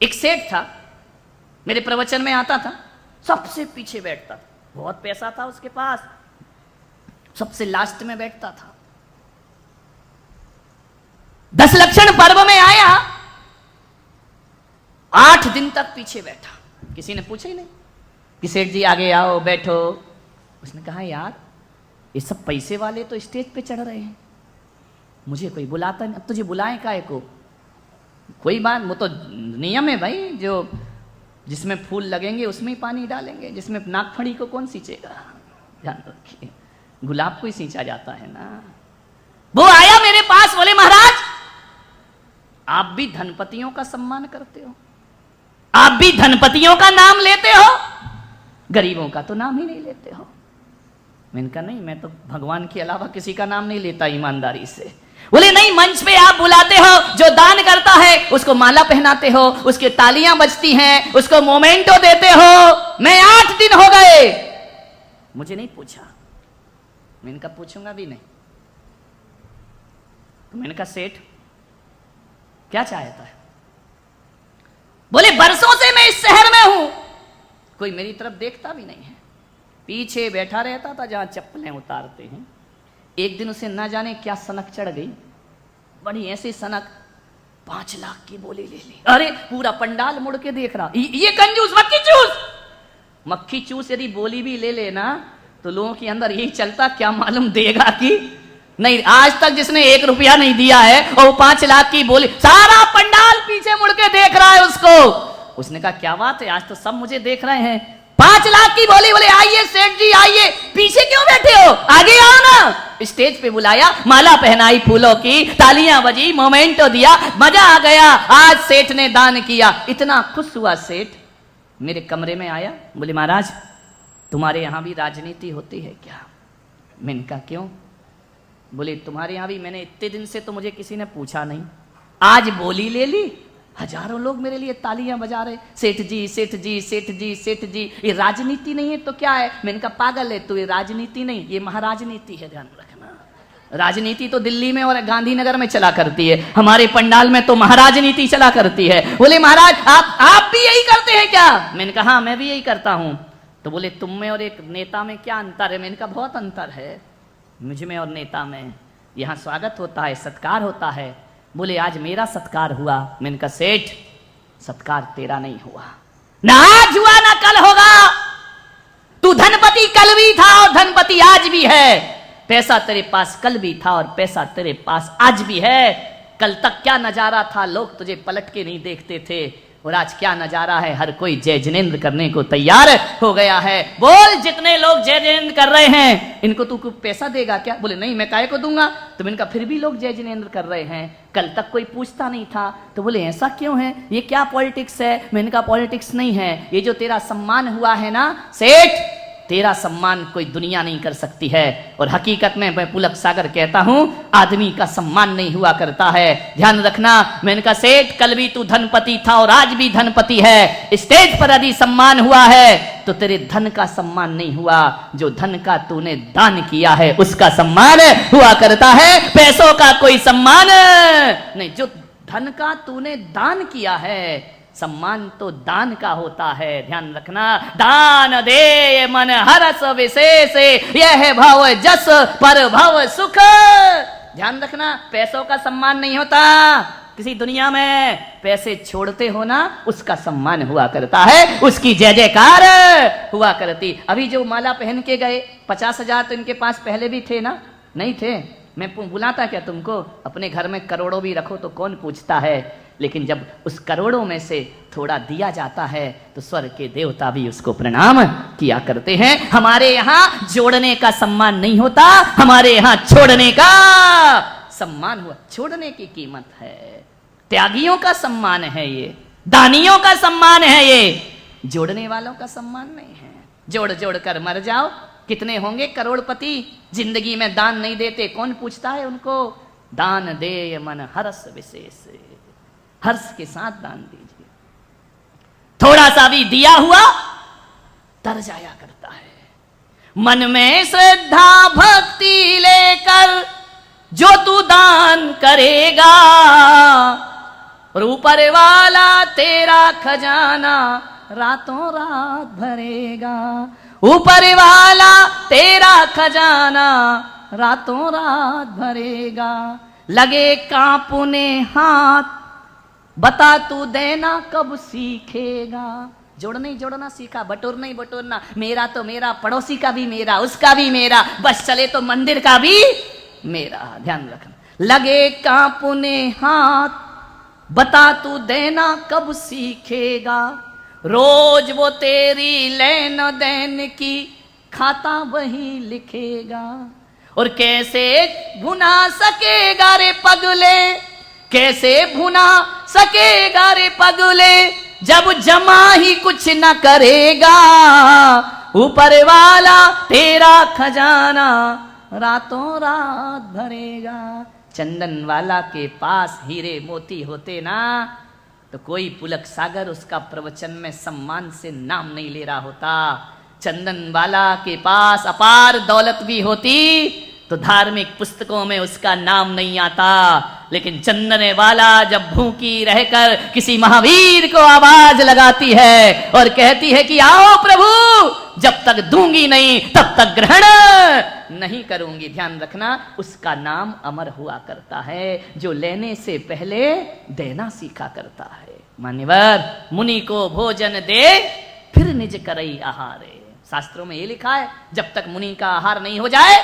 एक सेठ था, मेरे प्रवचन में आता था, सबसे पीछे बैठता था, बहुत पैसा था उसके पास, सबसे लास्ट में बैठता था। 10 लक्षण पर्व में आया, 8 दिन तक पीछे बैठा, किसी ने पूछा ही नहीं कि सेठ जी आगे आओ बैठो। उसने कहा यार ये सब पैसे वाले तो स्टेज पे चढ़ रहे हैं, मुझे कोई बुलाता नहीं, अब तुझे बुलाएं काहे को? कोई बात, वो तो नियम है भाई, जो जिसमें फूल लगेंगे उसमें ही पानी डालेंगे, जिसमें नागफड़ी को कौन सींचेगा, ध्यान रखिए, गुलाब को ही सींचा जाता है ना। वो आया मेरे पास, बोले महाराज आप भी धनपतियों का सम्मान करते हो, आप भी धनपतियों का नाम लेते हो, गरीबों का तो नाम ही नहीं लेते हो। मैंने कहा नहीं, मैं तो भगवान के अलावा किसी का नाम नहीं लेता ईमानदारी से। बोले नहीं, मंच पे आप बुलाते हो, जो दान करता है उसको माला पहनाते हो, उसके तालियां बजती हैं, उसको मोमेंटो देते हो। मैं 8 दिन हो गए, मुझे नहीं पूछा। मैंने कहा पूछूंगा भी नहीं। तो मैंने कहा सेठ क्या चाहता है? बोले बरसों से मैं इस शहर में हूं, कोई मेरी तरफ देखता भी नहीं है, पीछे बैठा रहता था जहां चप्पलें उतारते हैं। एक दिन उसे ना जाने क्या सनक चढ़ गई, बड़ी ऐसी सनक, 5 लाख की बोली ले ली। अरे पूरा पंडाल मुड़ के देख रहा, ये कंजूस मक्खी चूस। मक्खी चूस यदि बोली भी ले लेना तो लोगों के अंदर यही चलता, क्या मालूम देगा कि नहीं। आज तक जिसने 1 रुपया नहीं दिया है और 5 लाख की बोली, सारा पंडाल पीछे मुड़ के देख रहा है उसको। उसने कहा क्या बात है, आज तो सब मुझे देख रहे हैं, 5 लाख की बोली। बोले आइए सेठ जी आइए, पीछे क्यों बैठे हो, आगे आओ ना। स्टेज पे बुलाया, माला पहनाई फूलों की, तालियां बजी, मोमेंटो दिया, मजा आ गया। आज सेठ ने दान किया, इतना खुश हुआ सेठ। मेरे कमरे में आया, बोले महाराज तुम्हारे यहां भी राजनीति होती है क्या? मैंने कहा क्यों? बोले तुम्हारे यहां भी, मैंने इतने दिन से तो मुझे किसी ने पूछा नहीं, आज बोली ले ली, हजारों लोग मेरे लिए तालियां बजा रहे, सेठ जी सेठ जी सेठ जी सेठ जी। ये राजनीति नहीं है तो क्या है? मैंने कहा पागल है तू, ये राजनीति नहीं, ये महाराजनीति है, ध्यान रखना। राजनीति तो दिल्ली में और गांधीनगर में चला करती है, हमारे पंडाल में तो महाराजनीति चला करती है। बोले महाराज आप भी यही करते हैं क्या? मैंने कहा हाँ मैं भी यही करता हूं। तो बोले तुम में और एक नेता में क्या अंतर है? मैंने कहा बहुत अंतर है मुझ में और नेता में, यहां स्वागत होता है, सत्कार होता है। बोले आज मेरा सत्कार हुआ। मैंने कहा सेठ सत्कार तेरा नहीं हुआ, ना आज हुआ ना कल होगा। तू धनपति कल भी था और धनपति आज भी है, पैसा तेरे पास कल भी था और पैसा तेरे पास आज भी है। कल तक क्या नजारा था, लोग तुझे पलट के नहीं देखते थे, और आज क्या नजारा है, हर कोई जय जिनेंद्र करने को तैयार हो गया है। बोल जितने लोग जय जिनेंद्र कर रहे हैं इनको तू कुछ पैसा देगा क्या? बोले नहीं मैं काहे को दूंगा। तो मैंने कहा फिर भी लोग जय जिनेंद्र कर रहे हैं, कल तक कोई पूछता नहीं था। तो बोले ऐसा क्यों है, ये क्या पॉलिटिक्स है? मैंने कहा पॉलिटिक्स नहीं है, ये जो तेरा सम्मान हुआ है ना सेठ, तेरा सम्मान कोई दुनिया नहीं कर सकती है। और हकीकत में मैं पुलक सागर कहता हूं आदमी का सम्मान नहीं हुआ करता है, ध्यान रखना। मैंने कहा सेठ कल भी तू धनपति था और आज भी धनपति है, स्टेज पर यदि सम्मान हुआ है तो तेरे धन का सम्मान नहीं हुआ, जो धन का तूने दान किया है उसका सम्मान हुआ करता है, पैसों का कोई सम्मान नहीं। जो धन का तूने दान किया है सम्मान तो दान का होता है, ध्यान रखना। दान दे मन हरस विशेष, यह भव जस पर भव सुख। ध्यान रखना, पैसों का सम्मान नहीं होता किसी दुनिया में, पैसे छोड़ते हो ना उसका सम्मान हुआ करता है, उसकी जय जयकार हुआ करती। अभी जो माला पहन के गए 50,000 तो इनके पास पहले भी थे ना? नहीं थे? मैं बुलाता क्या तुमको? अपने घर में करोड़ों भी रखो तो कौन पूछता है, लेकिन जब उस करोड़ों में से थोड़ा दिया जाता है तो स्वर्ग के देवता भी उसको प्रणाम किया करते हैं। हमारे यहाँ जोड़ने का सम्मान नहीं होता, हमारे यहाँ छोड़ने का सम्मान हुआ। छोड़ने की कीमत है, त्यागियों का सम्मान है ये, दानियों का सम्मान है ये, जोड़ने वालों का सम्मान नहीं है। जोड़ जोड़ कर मर जाओ, कितने होंगे करोड़पति जिंदगी में दान नहीं देते, कौन पूछता है उनको? दान दे मन हरस विशेष, हर्ष के साथ दान दीजिए। थोड़ा सा भी दिया हुआ तर जाया करता है। मन में श्रद्धा भक्ति लेकर जो तू दान करेगा, और ऊपर वाला तेरा खजाना रातों रात भरेगा। ऊपर वाला तेरा खजाना रातों रात भरेगा। लगे कांपने हाथ, बता तू देना कब सीखेगा। जोड़ना ही जोड़ना सीखा, बटोरना ही बटोरना, मेरा तो मेरा, पड़ोसी का भी मेरा, उसका भी मेरा, बस चले तो मंदिर का भी मेरा। ध्यान रखना। लगे कांपने हाथ, बता तू देना कब सीखेगा। रोज वो तेरी लेन देन की खाता वही लिखेगा। और कैसे भुना सकेगा रे पगले, कैसे भुना सकेगा रे पगले, जब जमा ही कुछ न करेगा। ऊपर वाला तेरा खजाना रातों रात भरेगा। चंदन वाला के पास हीरे मोती होते ना, तो कोई पुलक सागर उसका प्रवचन में सम्मान से नाम नहीं ले रहा होता। चंदन वाला के पास अपार दौलत भी होती तो धार्मिक पुस्तकों में उसका नाम नहीं आता। लेकिन चंदन वाला जब भूखी रहकर किसी महावीर को आवाज लगाती है और कहती है कि आओ प्रभु, जब तक दूंगी नहीं तब तक ग्रहण नहीं करूंगी, ध्यान रखना, उसका नाम अमर हुआ करता है, जो लेने से पहले देना सीखा करता है। मान्यवर, मुनि को भोजन दे फिर निज करई आहारे। शास्त्रों में ये लिखा है, जब तक मुनि का आहार नहीं हो जाए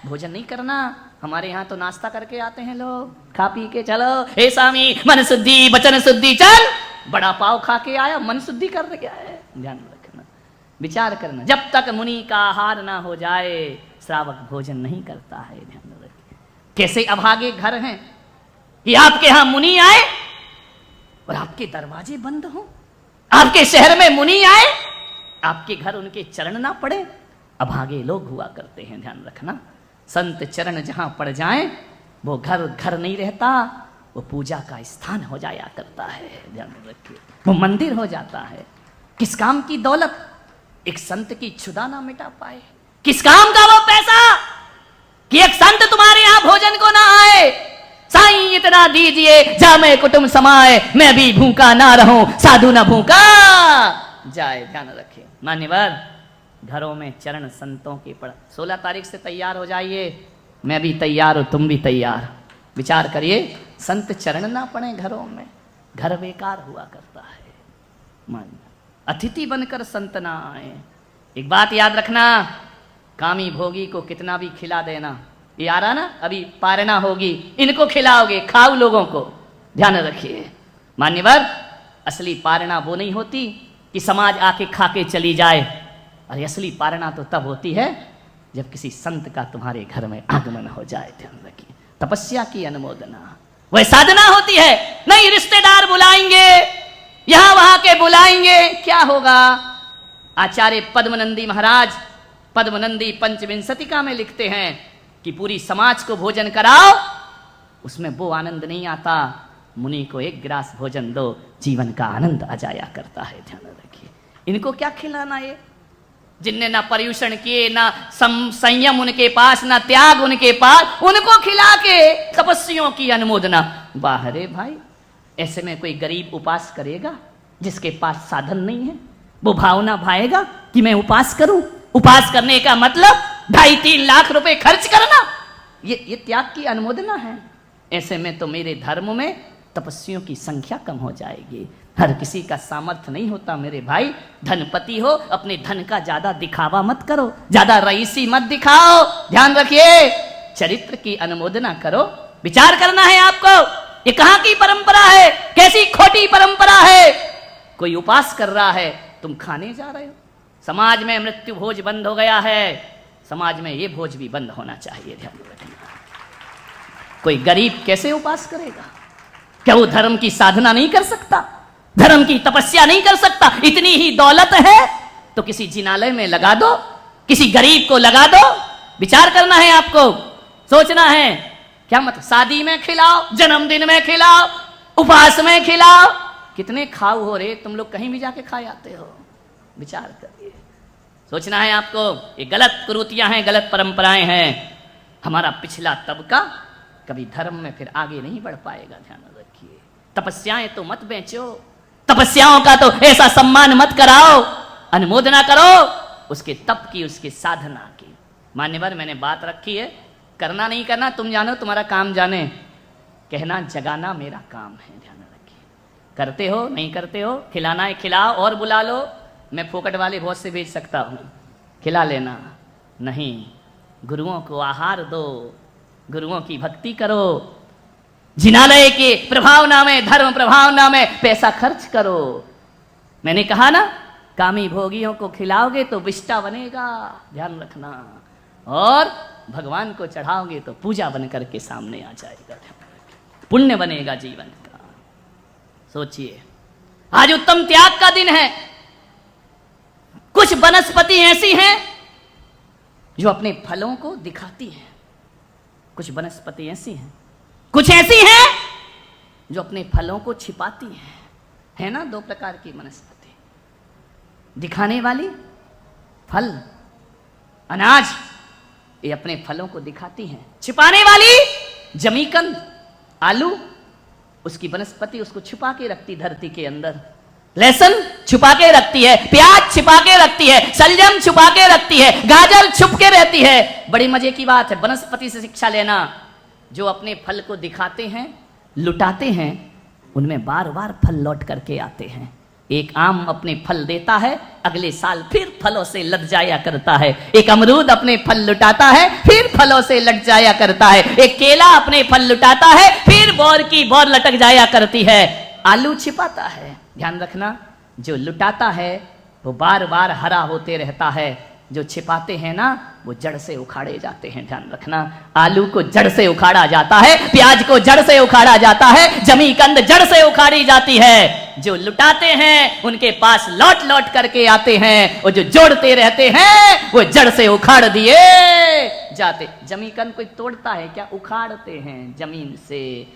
भोजन नहीं करना। हमारे यहाँ तो नाश्ता करके आते हैं लोग, खा पी के चलो, हे स्वामी मन शुद्धि वचन शुद्धि, चल बड़ा पाव खा के आया, मन शुद्धि कर गया है। ध्यान रखना, विचार करना, जब तक मुनि का आहार ना हो जाए श्रावक भोजन नहीं करता है। ध्यान रखिए, कैसे अभागे घर हैं कि आपके यहां मुनि आए और आपके दरवाजे बंद हो, आपके शहर में मुनि आए, आपके घर उनके चरण ना पड़े। अभागे लोग हुआ करते हैं। ध्यान रखना, संत चरण जहां पड़ जाएं वो घर घर नहीं रहता, वो पूजा का स्थान हो जाया करता है। ध्यान रखिए, वो मंदिर हो जाता है। किस काम की दौलत एक संत की क्षुधा ना मिटा पाए? किस काम का वो पैसा कि एक संत तुम्हारे यहां भोजन को ना आए? साईं इतना दीजिए जा मैं कुटुंब समाए, मैं भी भूखा ना रहूं साधु ना भूखा जाए। ध्यान रखिए मान्यवर, घरों में चरण संतों के पड़। 16 तारीख से तैयार हो जाइए, मैं भी तैयार हूं, तुम भी तैयार। विचार करिए, संत चरण ना पड़े घरों में, घर बेकार हुआ करता है। मान अतिथि बनकर संत ना आए। एक बात याद रखना, कामी भोगी को कितना भी खिला देना, ये आ रहा ना, अभी पारणा होगी, इनको खिलाओगे, खाओ लोगों को। ध्यान रखिए मान्यवर, असली पारणा वो नहीं होती कि समाज आके खा के चली जाए। अरे असली पारणा तो तब होती है जब किसी संत का तुम्हारे घर में आगमन हो जाए। ध्यान रखिए, तपस्या की अनुमोदना वह साधना होती है। नहीं रिश्तेदार बुलाएंगे, यहां वहां के बुलाएंगे, क्या होगा? आचार्य पद्मनंदी महाराज पद्मनंदी पंचविंशतिका में लिखते हैं कि पूरी समाज को भोजन कराओ, उसमें वो आनंद नहीं आता। मुनि को एक गिलास भोजन दो, जीवन का आनंद आ जाया करता है। ध्यान रखिए, इनको क्या खिलाना? ये जिनने ना पर्यूषण किए, ना संयम उनके पास, ना त्याग उनके पास, उनको खिला के तपस्वियों की अनुमोदना। वाह रे भाई, ऐसे में कोई गरीब उपास करेगा जिसके पास साधन नहीं है? वो भावना भाएगा कि मैं उपास करूं? उपास करने का मतलब 2.5-3 लाख रुपए खर्च करना, ये त्याग की अनुमोदना है। ऐसे में तो मेरे धर्म में तपस्वियों की संख्या कम हो जाएगी। हर किसी का सामर्थ्य नहीं होता मेरे भाई। धनपति हो, अपने धन का ज्यादा दिखावा मत करो, ज्यादा रईसी मत दिखाओ। ध्यान रखिए, चरित्र की अनुमोदना करो। विचार करना है आपको, ये कहां की परंपरा है, कैसी खोटी परंपरा है। कोई उपास कर रहा है, तुम खाने जा रहे हो। समाज में मृत्यु भोज बंद हो गया है, समाज में ये भोज भी बंद होना चाहिए। ध्यान रखना, कोई गरीब कैसे उपास करेगा? क्या वो धर्म की साधना नहीं कर सकता? धर्म की तपस्या नहीं कर सकता? इतनी ही दौलत है तो किसी जिनालय में लगा दो, किसी गरीब को लगा दो। विचार करना है आपको, सोचना है। क्या मतलब शादी में खिलाओ, जन्मदिन में खिलाओ, उपवास में खिलाओ। कितने खाऊ हो रे तुम लोग, कहीं भी जाके खा आते हो। विचार करिए, सोचना है आपको। ये गलत कुरीतियां हैं, गलत परंपराएं हैं। हमारा पिछला तबका कभी धर्म में फिर आगे नहीं बढ़ पाएगा। ध्यान रखिए, तपस्याएं तो मत बेचो, तपस्याओं का तो ऐसा सम्मान मत कराओ, अनुमोदना करो उसके तप की, उसके साधना की। मान्यवर मैंने बात रखी है, करना नहीं करना तुम जानो, तुम्हारा काम जाने, कहना जगाना मेरा काम है, ध्यान रखिए। करते हो नहीं करते हो, खिलाना है खिलाओ और बुला लो, मैं फोकट वाले बहुत से भेज सकता हूं, खिला लेना। नहीं, गुरुओं को आहार दो, गुरुओं की भक्ति करो, जिनालय के प्रभावना में, धर्म प्रभावना में पैसा खर्च करो। मैंने कहा ना, कामी भोगियों को खिलाओगे तो विष्टा बनेगा, ध्यान रखना, और भगवान को चढ़ाओगे तो पूजा बन करके सामने आ जाएगा, पुण्य बनेगा जीवन का। सोचिए, आज उत्तम त्याग का दिन है। कुछ वनस्पति ऐसी हैं जो अपने फलों को दिखाती हैं, कुछ वनस्पति ऐसी हैं, कुछ ऐसी हैं जो अपने फलों को छिपाती हैं। है ना, दो प्रकार की वनस्पति, दिखाने वाली फल, अनाज, ये अपने फलों को दिखाती हैं। छिपाने वाली जमीकंद, आलू, उसकी वनस्पति उसको छुपा के रखती धरती के अंदर। लहसुन छुपा के रखती है, प्याज छुपा के रखती है, सलजम छुपा के रखती है, गाजर छुप के रहती है। बड़ी मजे की बात है वनस्पति से शिक्षा लेना। जो अपने फल को दिखाते हैं, लुटाते हैं, उनमें बार बार फल लौट करके आते हैं। एक आम अपने फल देता है, अगले साल फिर फलों से लट जाया करता है। एक अमरूद अपने फल लुटाता है, फिर फलों से लट जाया करता है। एक केला अपने फल लुटाता है, फिर बोर की बोर लटक जाया करती है। आलू छिपाता है, ध्यान रखना, जो लुटाता है वो बार बार हरा होते रहता है, जो छिपाते हैं ना वो जड़ से उखाड़े जाते हैं, ध्यान रखना। आलू को जड़ से उखाड़ा जाता है, प्याज को जड़ से उखाड़ा जाता है, जमीकंद जड़ से उखाड़ी जाती है। जो लुटाते हैं उनके पास लौट लौट करके आते हैं, और जो जोड़ते रहते हैं वो जड़ से उखाड़ दिए जाते। जमीकंद कोई तोड़ता है क्या? उखाड़ते हैं जमीन से।